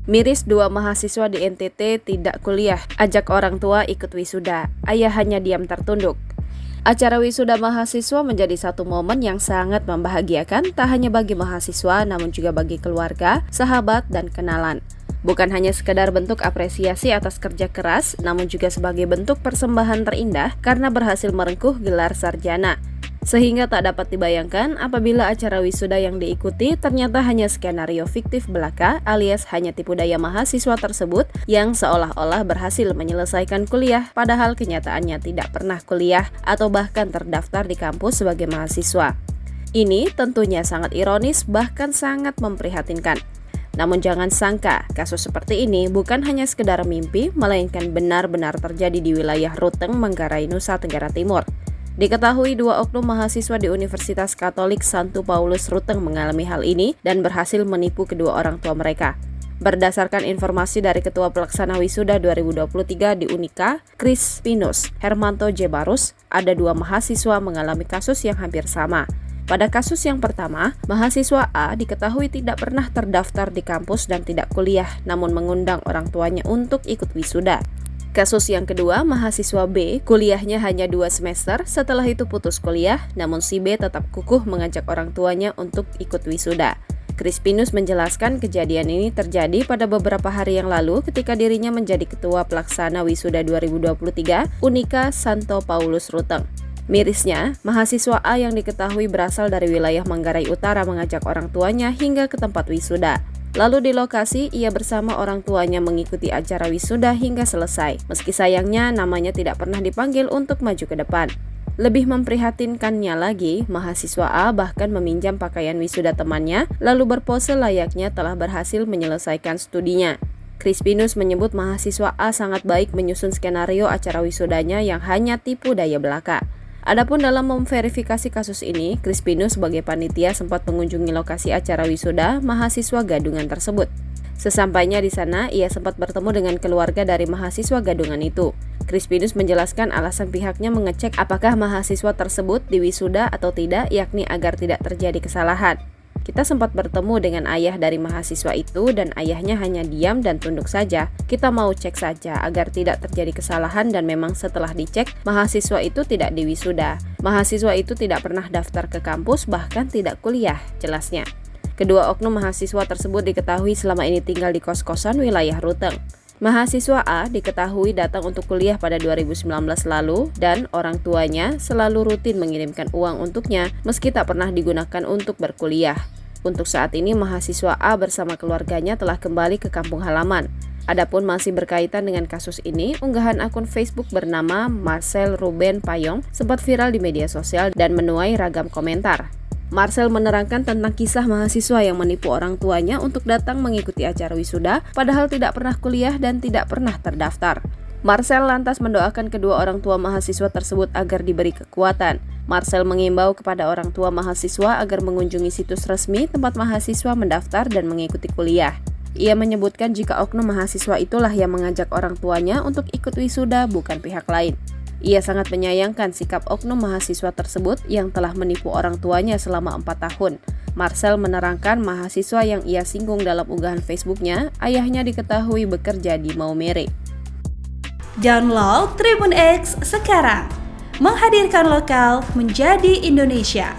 Miris dua mahasiswa di NTT tidak kuliah, ajak orang tua ikut wisuda, ayah hanya diam tertunduk. Acara wisuda mahasiswa menjadi satu momen yang sangat membahagiakan tak hanya bagi mahasiswa namun juga bagi keluarga, sahabat, dan kenalan. Bukan hanya sekedar bentuk apresiasi atas kerja keras, namun juga sebagai bentuk persembahan terindah karena berhasil merengkuh gelar sarjana. Sehingga tak dapat dibayangkan apabila acara wisuda yang diikuti ternyata hanya skenario fiktif belaka alias hanya tipu daya mahasiswa tersebut yang seolah-olah berhasil menyelesaikan kuliah padahal kenyataannya tidak pernah kuliah atau bahkan terdaftar di kampus sebagai mahasiswa. Ini tentunya sangat ironis bahkan sangat memprihatinkan. Namun jangan sangka, kasus seperti ini bukan hanya sekedar mimpi, melainkan benar-benar terjadi di wilayah Ruteng, Manggarai, Nusa Tenggara Timur. Diketahui dua oknum mahasiswa di Universitas Katolik Santo Paulus Ruteng mengalami hal ini dan berhasil menipu kedua orang tua mereka. Berdasarkan informasi dari Ketua Pelaksana Wisuda 2023 di Unika, Crispinus Hermanto Jebarus, ada dua mahasiswa mengalami kasus yang hampir sama. Pada kasus yang pertama, mahasiswa A diketahui tidak pernah terdaftar di kampus dan tidak kuliah, namun mengundang orang tuanya untuk ikut wisuda. Kasus yang kedua, mahasiswa B kuliahnya hanya 2 semester, setelah itu putus kuliah, namun si B tetap kukuh mengajak orang tuanya untuk ikut wisuda. Crispinus menjelaskan kejadian ini terjadi pada beberapa hari yang lalu ketika dirinya menjadi Ketua Pelaksana Wisuda 2023 Unika Santo Paulus Ruteng. Mirisnya, mahasiswa A yang diketahui berasal dari wilayah Manggarai Utara mengajak orang tuanya hingga ke tempat wisuda. Lalu di lokasi, ia bersama orang tuanya mengikuti acara wisuda hingga selesai. Meski sayangnya namanya tidak pernah dipanggil untuk maju ke depan. Lebih memprihatinkannya lagi, mahasiswa A bahkan meminjam pakaian wisuda temannya, lalu berpose layaknya telah berhasil menyelesaikan studinya. Crispinus menyebut mahasiswa A sangat baik menyusun skenario acara wisudanya yang hanya tipu daya belaka. Adapun dalam memverifikasi kasus ini, Crispinus sebagai panitia sempat mengunjungi lokasi acara wisuda mahasiswa gadungan tersebut. Sesampainya di sana, ia sempat bertemu dengan keluarga dari mahasiswa gadungan itu. Crispinus menjelaskan alasan pihaknya mengecek apakah mahasiswa tersebut diwisuda atau tidak, yakni agar tidak terjadi kesalahan. Kita sempat bertemu dengan ayah dari mahasiswa itu dan ayahnya hanya diam dan tunduk saja. Kita mau cek saja agar tidak terjadi kesalahan dan memang setelah dicek, mahasiswa itu tidak diwisuda. Mahasiswa itu tidak pernah daftar ke kampus bahkan tidak kuliah, jelasnya. Kedua oknum mahasiswa tersebut diketahui selama ini tinggal di kos-kosan wilayah Ruteng. Mahasiswa A diketahui datang untuk kuliah pada 2019 lalu dan orang tuanya selalu rutin mengirimkan uang untuknya meski tak pernah digunakan untuk berkuliah. Untuk saat ini mahasiswa A bersama keluarganya telah kembali ke kampung halaman. Adapun masih berkaitan dengan kasus ini, unggahan akun Facebook bernama Marcel Ruben Payong sempat viral di media sosial dan menuai ragam komentar. Marcel menerangkan tentang kisah mahasiswa yang menipu orang tuanya untuk datang mengikuti acara wisuda padahal tidak pernah kuliah dan tidak pernah terdaftar. Marcel lantas mendoakan kedua orang tua mahasiswa tersebut agar diberi kekuatan. Marcel mengimbau kepada orang tua mahasiswa agar mengunjungi situs resmi tempat mahasiswa mendaftar dan mengikuti kuliah. Ia menyebutkan jika oknum mahasiswa itulah yang mengajak orang tuanya untuk ikut wisuda, bukan pihak lain. Ia sangat menyayangkan sikap oknum mahasiswa tersebut yang telah menipu orang tuanya selama 4 tahun. Marcel menerangkan mahasiswa yang ia singgung dalam unggahan Facebooknya, ayahnya diketahui bekerja di Maumere. Download Tribun X sekarang, menghadirkan lokal menjadi Indonesia.